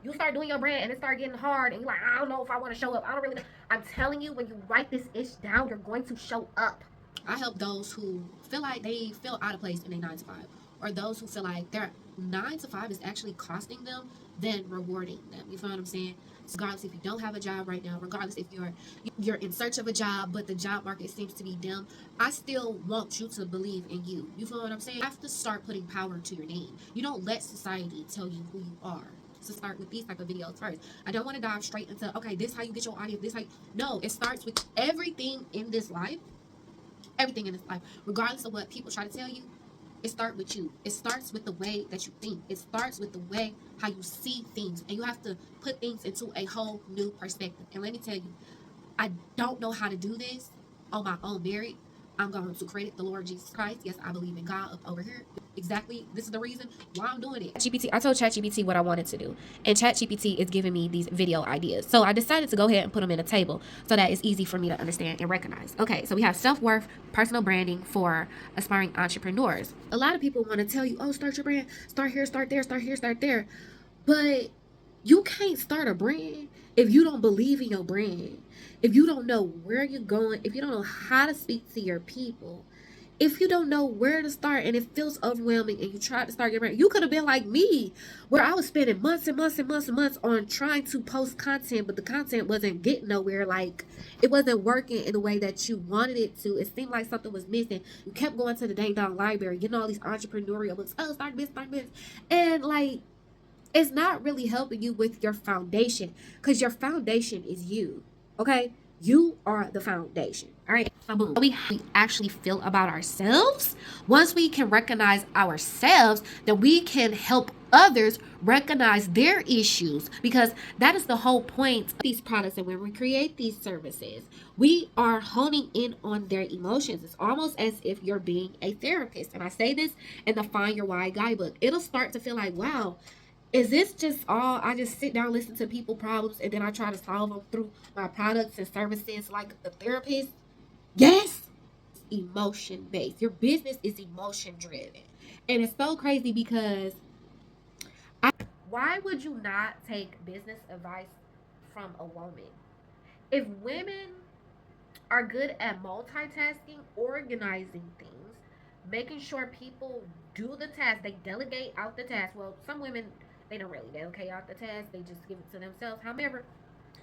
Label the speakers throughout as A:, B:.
A: you start doing your brand and it start getting hard and you're like, I don't know if I want to show up. I don't really know. I'm telling you, when you write this ish down, you're going to show up.
B: I help those who feel like they feel out of place in a 9 to 5, or those who feel like their 9 to 5 is actually costing them than rewarding them. You feel what I'm saying? So regardless if you don't have a job right now, regardless if you're in search of a job but the job market seems to be dim, I still want you to believe in you. You feel what I'm saying? You have to start putting power to your name. You don't let society tell you who you are. To start with these type of videos first. I don't want to dive straight into, okay, this how you get your audience, this how you, no, it starts with everything in this life. Everything in this life, regardless of what people try to tell you, it starts with you. It starts with the way that you think. It starts with the way how you see things. And you have to put things into a whole new perspective. And let me tell you, I don't know how to do this on my own merit. I'm going to credit the Lord Jesus Christ. Yes, I believe in God up over here. Exactly. This is the reason why I'm doing it. GPT, I told ChatGPT what I wanted to do, and ChatGPT is giving me these video ideas. So I decided to go ahead and put them in a table so that it's easy for me to understand and recognize. Okay, so we have self-worth, personal branding for aspiring entrepreneurs. A lot of people want to tell you, oh, start your brand, start here, start there, start here, start there. But you can't start a brand if you don't believe in your brand, if you don't know where you're going, if you don't know how to speak to your people, if you don't know where to start and it feels overwhelming and you try to start your brand. You could have been like me, where I was spending months and months and months and months on trying to post content, but the content wasn't getting nowhere. Like, it wasn't working in the way that you wanted it to. It seemed like something was missing. You kept going to the dang dong library, getting all these entrepreneurial books. Oh, start this, start this. And like, it's not really helping you with your foundation, because your foundation is you. Okay? You are the foundation. All right. So boom. We actually feel about ourselves. Once we can recognize ourselves, then we can help others recognize their issues, because that is the whole point of these products. And when we create these services, we are honing in on their emotions. It's almost as if you're being a therapist. And I say this in the Find Your Why guidebook. It'll start to feel like, wow, is this just all I just sit down, listen to people problems, and then I try to solve them through my products and services like a therapist? Yes. Emotion based. Your business is emotion driven. And it's so crazy because why would you not take business advice from a woman? If women are good at multitasking, organizing things, making sure people do the task, they delegate out the task. Well, some women, they don't really delegate out the task, they just give it to themselves. However,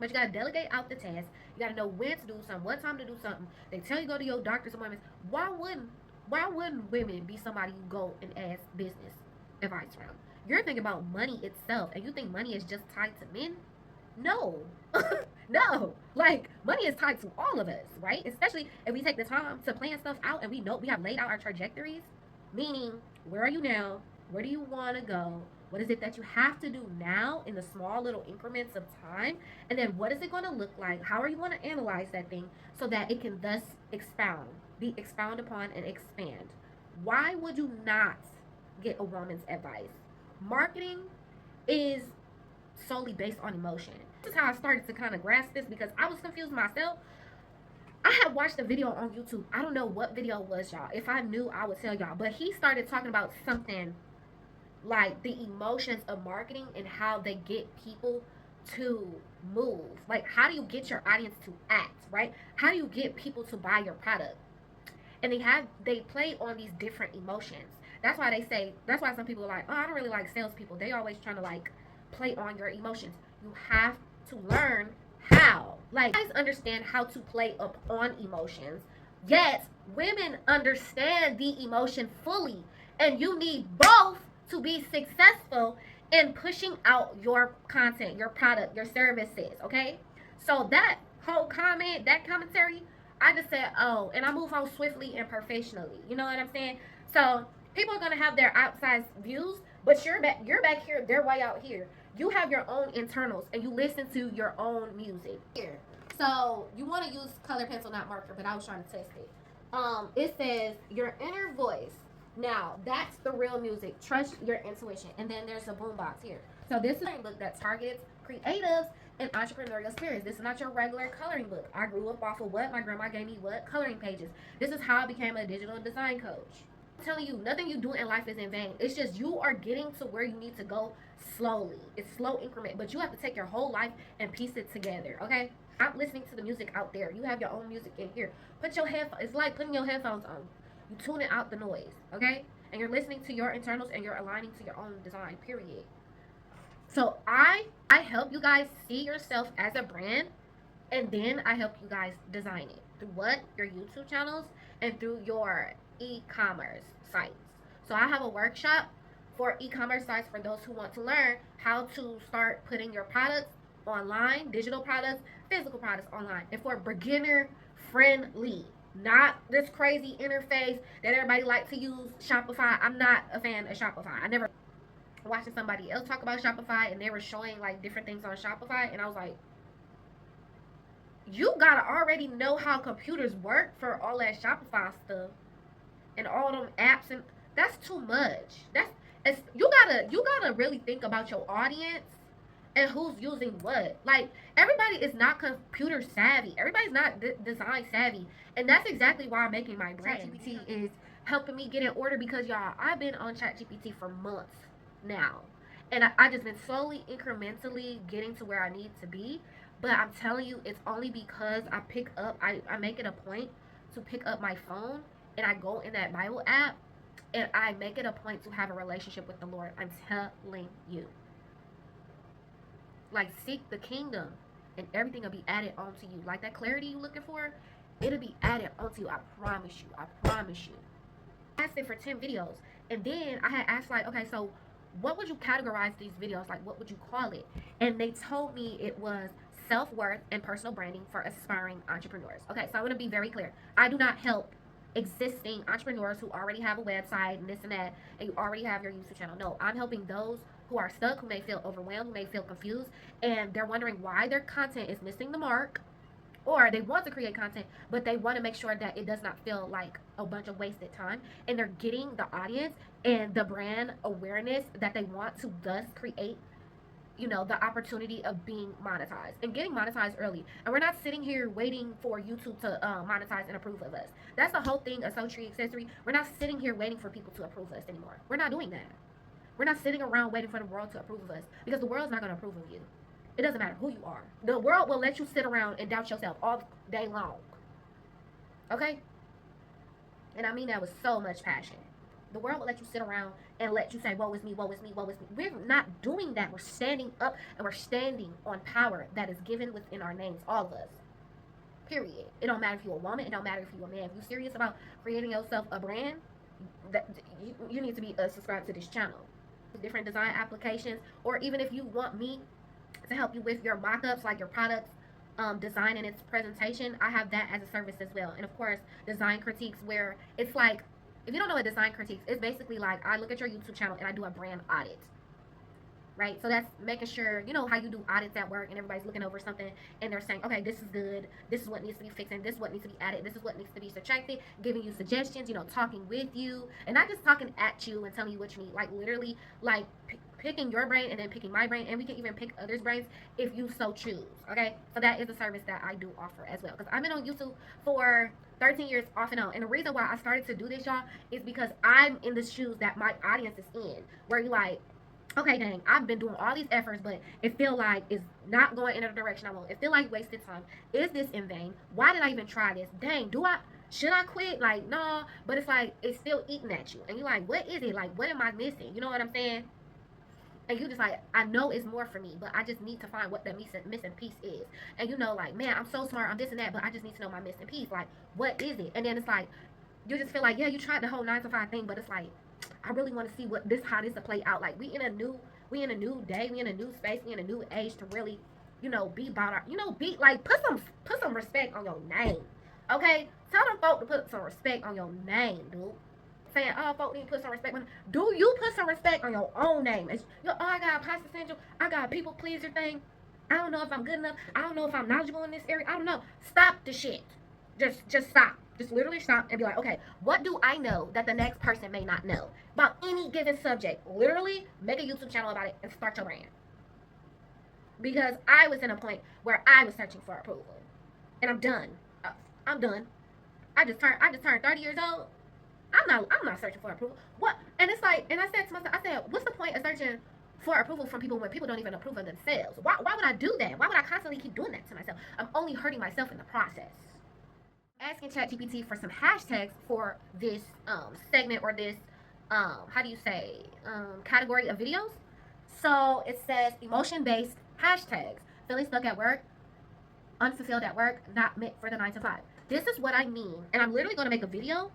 B: but you gotta delegate out the task. You gotta know when to do something, what time to do something. They tell you go to your doctor's appointments. Why wouldn't women be somebody you go and ask business advice from? You're thinking about money itself, and you think money is just tied to men? No. No. Like, money is tied to all of us, right? Especially if we take the time to plan stuff out and we know we have laid out our trajectories, meaning, where are you now? Where do you want to go? What is it that you have to do now in the small little increments of time? And then what is it going to look like? How are you going to analyze that thing so that it can thus be expound upon and expand? Why would you not get a woman's advice? Marketing is solely based on emotion. This is how I started to kind of grasp this, because I was confused myself. I had watched a video on YouTube. I don't know what video it was, y'all. If I knew, I would tell y'all. But he started talking about something like the emotions of marketing and how they get people to move. Like, how do you get your audience to act, right? How do you get people to buy your product? And they play on these different emotions. That's why some people are like, oh, I don't really like salespeople. They always trying to like play on your emotions. You have to learn how. Like, guys understand how to play up on emotions. Yet women understand the emotion fully. And you need both to be successful in pushing out your content, your product, your services. Okay? So that whole that commentary, I just said, oh, and I move on swiftly and professionally. You know what I'm saying? So people are gonna have their outside views, but you're back here, they're way out here. You have your own internals and you listen to your own music. Here. So you want to use color pencil, not marker, but I was trying to test it. It says your inner voice. Now that's the real music. Trust your intuition. And then there's a boombox here. So this is a book that targets creatives and entrepreneurial spirits. This is not your regular coloring book. I grew up off of what my grandma gave me, what coloring pages. This is how I became a digital design coach. I'm telling you, nothing you do in life is in vain. It's just you are getting to where you need to go slowly. It's slow increment, but you have to take your whole life and piece it together, okay? I'm listening to the music out there. You have your own music in here. Put your headphones, it's like putting your headphones on. You tuning out the noise, okay? And you're listening to your internals and you're aligning to your own design, period. So I help you guys see yourself as a brand, and then I help you guys design it through what? Your YouTube channels and through your e-commerce sites. So I have a workshop for e-commerce sites for those who want to learn how to start putting your products online, digital products, physical products online, and for beginner friendly. Not this crazy interface that everybody like to use, Shopify. I'm not a fan of Shopify. I never watching somebody else talk about Shopify and they were showing like different things on Shopify, and I was like, you gotta already know how computers work for all that Shopify stuff and all them apps, and that's too much. You gotta really think about your audience and who's using what. Like, everybody is not computer savvy. Everybody's not design savvy, and that's exactly why I'm making my brand. ChatGPT is helping me get in order because y'all, I've been on ChatGPT for months now, and I just been slowly, incrementally getting to where I need to be. But I'm telling you, it's only because I make it a point to pick up my phone and I go in that Bible app and I make it a point to have a relationship with the Lord. I'm telling you. Like, seek the kingdom and everything will be added onto you. Like that clarity you looking for, it'll be added onto you. I promise you. I promise you. I asked it for 10 videos. And then I had asked, like, okay, so what would you categorize these videos? Like, what would you call it? And they told me it was self-worth and personal branding for aspiring entrepreneurs. Okay, so I want to be very clear. I do not help existing entrepreneurs who already have a website and this and that, and you already have your YouTube channel. No, I'm helping those who are stuck, who may feel overwhelmed, who may feel confused, and they're wondering why their content is missing the mark, or they want to create content, but they want to make sure that it does not feel like a bunch of wasted time, and they're getting the audience and the brand awareness that they want to thus create, you know, the opportunity of being monetized and getting monetized early. And we're not sitting here waiting for YouTube to monetize and approve of us. That's the whole thing of Soul Tree Accessory. We're not sitting here waiting for people to approve of us anymore. We're not doing that. We're not sitting around waiting for the world to approve of us, because the world's not going to approve of you. It doesn't matter who you are. The world will let you sit around and doubt yourself all day long. Okay? And I mean that with so much passion. The world will let you sit around and let you say, woe is me, woe is me, woe is me. We're not doing that. We're standing up and we're standing on power that is given within our names, all of us. Period. It don't matter if you're a woman. It don't matter if you're a man. If you're serious about creating yourself a brand, that you need to be subscribed to this channel. Different design applications, or even if you want me to help you with your mock-ups, like your products design and its presentation, I have that as a service as well. And of course, design critiques, where it's like, if you don't know what design critiques, it's basically like I look at your YouTube channel and I do a brand audit, right? So that's making sure, you know how you do audits at work and everybody's looking over something and they're saying, okay, this is good, this is what needs to be fixed, and this is what needs to be added, this is what needs to be subtracted, giving you suggestions, you know, talking with you, and not just talking at you and telling you what you need, like literally, like picking your brain and then picking my brain, and we can even pick others' brains if you so choose, okay? So that is a service that I do offer as well, because I've been on YouTube for 13 years off and on, and the reason why I started to do this, y'all, is because I'm in the shoes that my audience is in, where you like, okay, dang, I've been doing all these efforts, but it feel like it's not going in the direction I want. It feel like wasted time. Is this in vain? Why did I even try this? Dang, should I quit? Like, no, but it's like, it's still eating at you. And you're like, what is it? Like, what am I missing? You know what I'm saying? And you just like, I know it's more for me, but I just need to find what the missing piece is. And you know, like, man, I'm so smart, I'm this and that, but I just need to know my missing piece. Like, what is it? And then it's like, you just feel like, yeah, you tried the whole 9 to 5 thing, but it's like, I really want to see how this will play out. Like, we in a new day, we in a new space, we in a new age to really, you know, be about our, you know, be like, put some respect on your name. Okay? Tell them folk to put some respect on your name, dude. Saying, oh, folk need to put some respect on. Do you put some respect on your own name? It's, oh, I got a pasta central, I got a people pleaser thing. I don't know if I'm good enough. I don't know if I'm knowledgeable in this area. I don't know. Stop the shit. Just stop. Just literally stop and be like, okay, what do I know that the next person may not know about any given subject? Literally make a YouTube channel about it and start your brand. Because I was in a point where I was searching for approval, and I'm done. I'm done. I just turned 30 years old. I'm not searching for approval. What? And it's like, and I said to myself, I said, what's the point of searching
A: for approval from people when people don't even approve of themselves. Why would I do that? Why would I constantly keep doing that to myself? I'm only hurting myself in the process. Asking ChatGPT for some hashtags for this segment or this how do you say category of videos. So it says emotion based hashtags. Feeling stuck at work, unfulfilled at work, not meant for the 9 to 5. This is what I mean, and I'm literally going to make a video.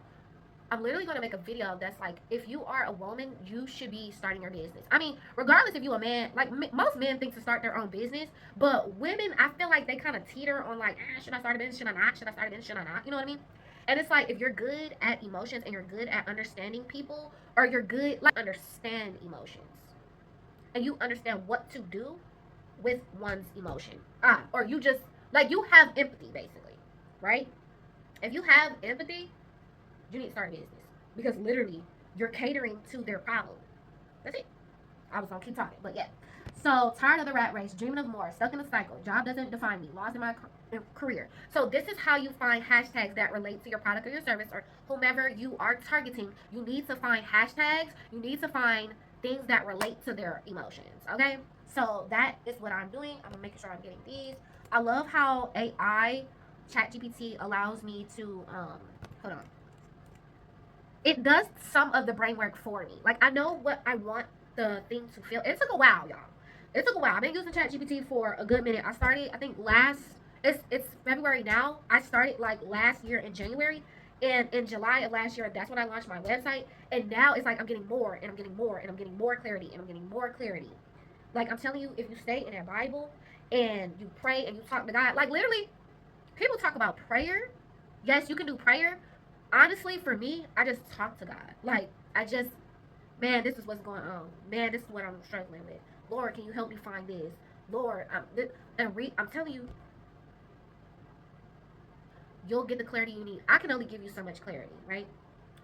A: I'm literally going to make a video that's like, if you are a woman, you should be starting your business. I mean, regardless if you a man, like most men think to start their own business, but women, I feel like they kind of teeter on like, should I start a business? Should I not? Should I start a business? Should I not? You know what I mean? And it's like, if you're good at emotions and you're good at understanding people, or you're good, like, understand emotions, and you understand what to do with one's emotion, or you just, like, you have empathy, basically, right? If you have empathy, you need to start a business because literally you're catering to their problem. That's it. I was gonna keep talking, but yeah. So tired of the rat race, dreaming of more, stuck in a cycle, job doesn't define me, lost in my career. So this is how you find hashtags that relate to your product or your service or whomever you are targeting. You need to find hashtags. You need to find things that relate to their emotions. Okay. So that is what I'm doing. I'm making sure I'm getting these. I love how AI ChatGPT allows me to hold on. It does some of the brain work for me. Like I know what I want the thing to feel. It took a while, y'all. It took a while. I've been using ChatGPT for a good minute. I started, I think last. It's February now. I started like last year in January, and in July of last year, that's when I launched my website. And now it's like I'm getting more, and I'm getting more, and I'm getting more clarity, and I'm getting more clarity. Like I'm telling you, if you stay in that Bible and you pray and you talk to God, like literally, people talk about prayer. Yes, you can do prayer. Honestly, for me, I just talk to God. Like I just, man, this is what's going on. Man, this is what I'm struggling with. Lord, can you help me find this? Lord, I'm telling you, you'll get the clarity you need. I can only give you so much clarity, right?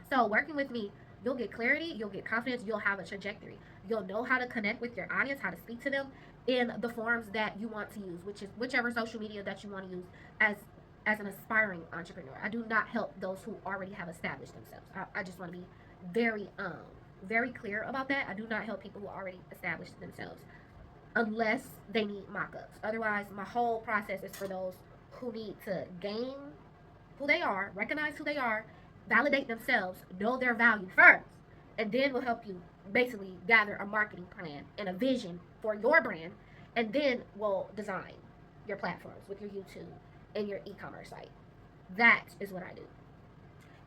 A: So working with me, you'll get clarity, you'll get confidence, you'll have a trajectory. You'll know how to connect with your audience, how to speak to them in the forms that you want to use, which is whichever social media that you want to use as an aspiring entrepreneur. I do not help those who already have established themselves. I just want to be very very clear about that. I do not help people who already established themselves unless they need mock-ups. Otherwise, my whole process is for those who need to gain who they are, recognize who they are, validate themselves, know their value first, and then we'll help you basically gather a marketing plan and a vision for your brand, and then we'll design your platforms with your YouTube and your e-commerce site. That is what I do.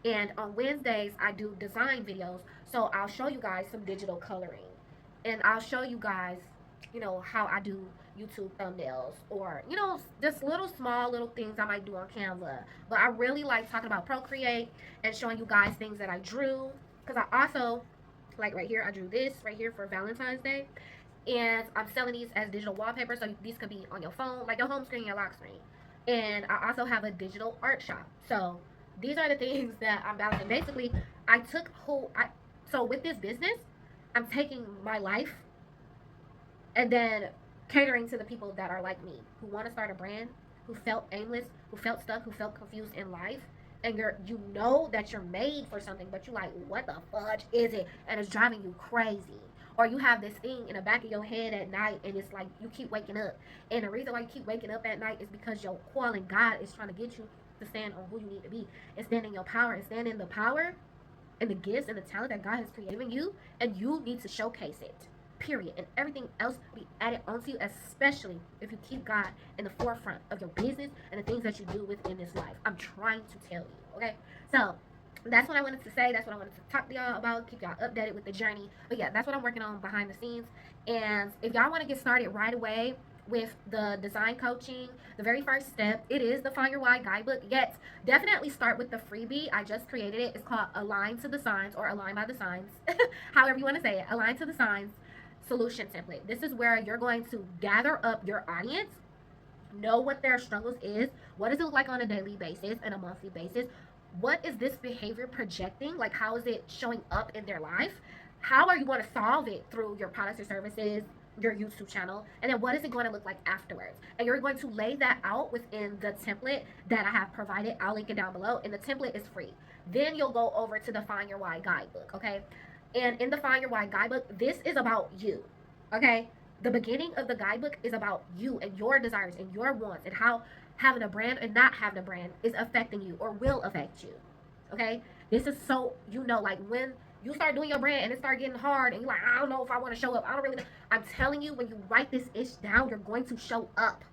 A: And on Wednesdays, I do design videos. So I'll show you guys some digital coloring. And I'll show you guys, how I do YouTube thumbnails or, just little small little things I might do on Canva. But I really like talking about Procreate and showing you guys things that I drew. Because I also, like right here, I drew this right here for Valentine's Day. And I'm selling these as digital wallpaper. So these could be on your phone, like your home screen, your lock screen. And I also have a digital art shop. So these are the things that I'm balancing. Basically, so with this business, I'm taking my life and then catering to the people that are like me, who want to start a brand, who felt aimless, who felt stuck, who felt confused in life. And you know that you're made for something, but you're like, what the fudge is it? And it's driving you crazy. Or you have this thing in the back of your head at night, and it's like you keep waking up. And the reason why you keep waking up at night is because your calling God is trying to get you to stand on who you need to be and stand in your power and stand in the power and the gifts and the talent that God has created you, and you need to showcase it. Period. And everything else be added onto you, especially if you keep God in the forefront of your business and the things that you do within this life. I'm trying to tell you, okay? So that's what I wanted to say. That's what I wanted to talk to y'all about. Keep y'all updated with the journey. But yeah, that's what I'm working on behind the scenes. And if y'all want to get started right away with the design coaching, the very first step, it is the Find Your Why guidebook. Yes, definitely start with the freebie. I just created it. It's called Align to the Signs, or Align by the Signs, however you want to say it. Align to the Signs solution template. This is where you're going to gather up your audience, know what their struggles is, what does it look like on a daily basis and a monthly basis, what is this behavior projecting, like how is it showing up in their life, how are you going to solve it through your products or services, your YouTube channel, and then what is it going to look like afterwards. And you're going to lay that out within the template that I have provided. I'll link it down below, and the template is free. Then you'll go over to the Find Your Why guidebook, okay? And in the Find Your Why guidebook, this is about you. Okay? The beginning of the guidebook is about you and your desires and your wants and how having a brand and not having a brand is affecting you or will affect you. Okay? This is so like when you start doing your brand and it start getting hard and you're like, I don't know if I want to show up. I don't really know. I'm telling you, when you write this ish down, you're going to show up.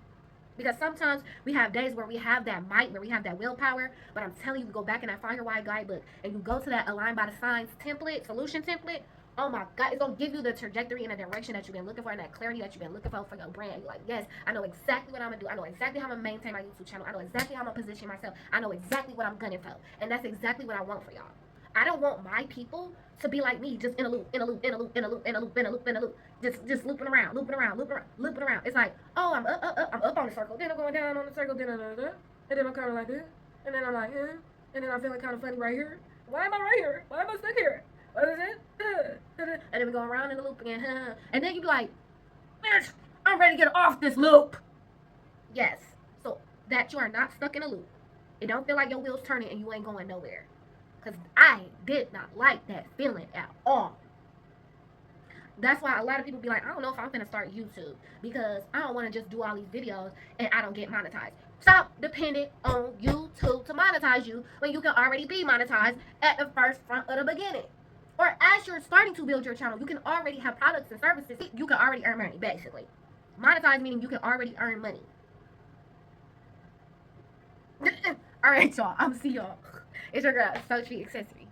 A: Because sometimes we have days where we have that might, where we have that willpower, but I'm telling you, we go back in that Find Your Why guidebook and you go to that Align by the Signs template, solution template. Oh my God, it's gonna give you the trajectory and the direction that you've been looking for and that clarity that you've been looking for your brand. You're like, yes, I know exactly what I'm gonna do. I know exactly how I'm gonna maintain my YouTube channel. I know exactly how I'm gonna position myself. I know exactly what I'm gonna for. And that's exactly what I want for y'all. I don't want my people to be like me, just in a loop, in a loop, in a loop, in a loop, in a loop, in a loop, in a loop, just looping around, looping around, looping around, looping around. It's like, oh, I'm I'm up on the circle, then I'm going down on the circle, then and then I'm kind of like this, and then I'm like, and then I'm feeling kind of funny right here. Why am I right here? Why am I stuck here? What is it? And then we go around in the loop again, and then you be like, bitch, I'm ready to get off this loop. Yes, so that you are not stuck in a loop. It don't feel like your wheels turning and you ain't going nowhere. Because I did not like that feeling at all. That's why a lot of people be like, I don't know if I'm gonna start YouTube because I don't want to just do all these videos and I don't get monetized. Stop depending on YouTube to monetize you when you can already be monetized at the first front of the beginning. Or as you're starting to build your channel, you can already have products and services. You can already earn money, basically. Monetize meaning you can already earn money. All right, y'all. I'm see y'all. It's your girl, Sochi Accessories.